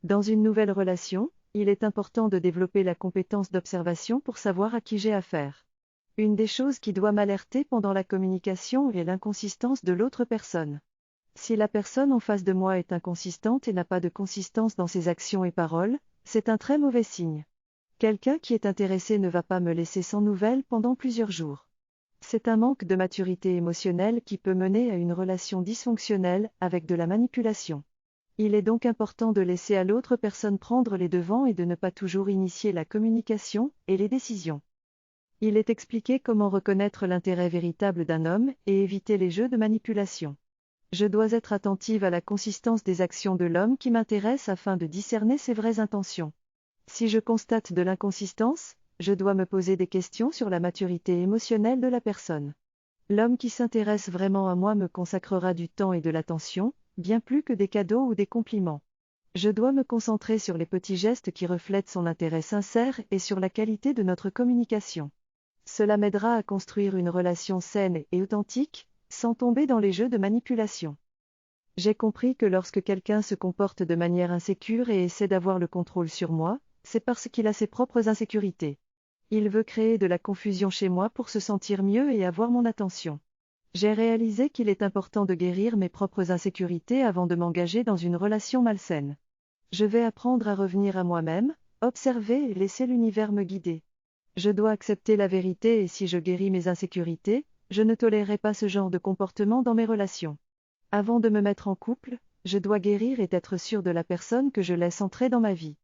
Dans une nouvelle relation, il est important de développer la compétence d'observation pour savoir à qui j'ai affaire. Une des choses qui doit m'alerter pendant la communication est l'inconsistance de l'autre personne. Si la personne en face de moi est inconsistante et n'a pas de consistance dans ses actions et paroles, c'est un très mauvais signe. Quelqu'un qui est intéressé ne va pas me laisser sans nouvelles pendant plusieurs jours. C'est un manque de maturité émotionnelle qui peut mener à une relation dysfonctionnelle avec de la manipulation. Il est donc important de laisser à l'autre personne prendre les devants et de ne pas toujours initier la communication et les décisions. Il est expliqué comment reconnaître l'intérêt véritable d'un homme et éviter les jeux de manipulation. Je dois être attentive à la consistance des actions de l'homme qui m'intéresse afin de discerner ses vraies intentions. Si je constate de l'inconsistance, je dois me poser des questions sur la maturité émotionnelle de la personne. L'homme qui s'intéresse vraiment à moi me consacrera du temps et de l'attention, bien plus que des cadeaux ou des compliments. Je dois me concentrer sur les petits gestes qui reflètent son intérêt sincère et sur la qualité de notre communication. Cela m'aidera à construire une relation saine et authentique, sans tomber dans les jeux de manipulation. J'ai compris que lorsque quelqu'un se comporte de manière insécure et essaie d'avoir le contrôle sur moi, c'est parce qu'il a ses propres insécurités. Il veut créer de la confusion chez moi pour se sentir mieux et avoir mon attention. J'ai réalisé qu'il est important de guérir mes propres insécurités avant de m'engager dans une relation malsaine. Je vais apprendre à revenir à moi-même, observer et laisser l'univers me guider. Je dois accepter la vérité et si je guéris mes insécurités, je ne tolérerai pas ce genre de comportement dans mes relations. Avant de me mettre en couple, je dois guérir et être sûr de la personne que je laisse entrer dans ma vie.